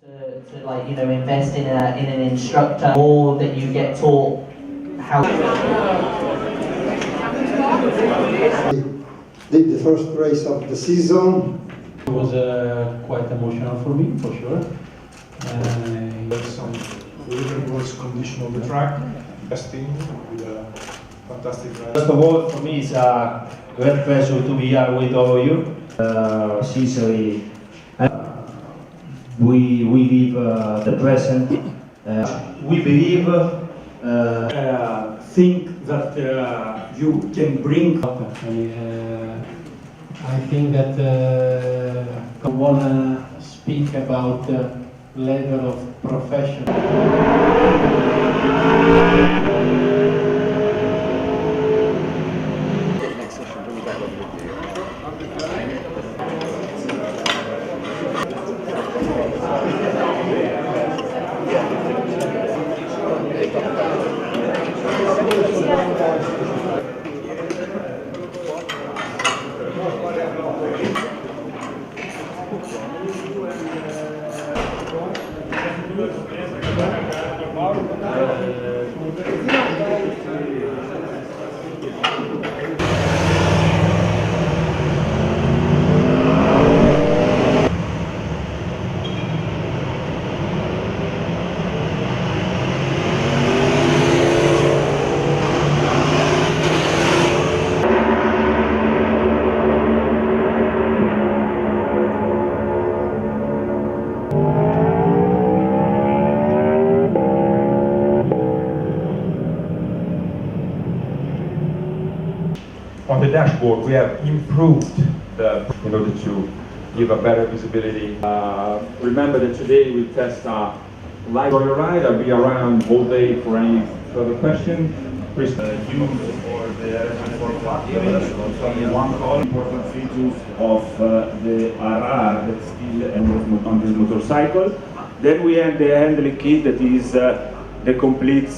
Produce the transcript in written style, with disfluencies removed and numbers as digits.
To like, you know, invest in an instructor, or that you get taught how. Did the first race of the season. It was quite emotional for me, for sure. Some really worse condition of the track, testing with a fantastic ride. First of all, for me it's a great pleasure to be here with all of you. Sincerely, we live the present. We believe, think that you can bring. I think that I want to speak about the level of profession. On the dashboard, we have improved in order to give a better visibility. Remember that today we test live ride. I'll be around all day for any further question. Please use for the one call important features of the RR that's still on this motorcycle. Then we have the handling kit that is the complete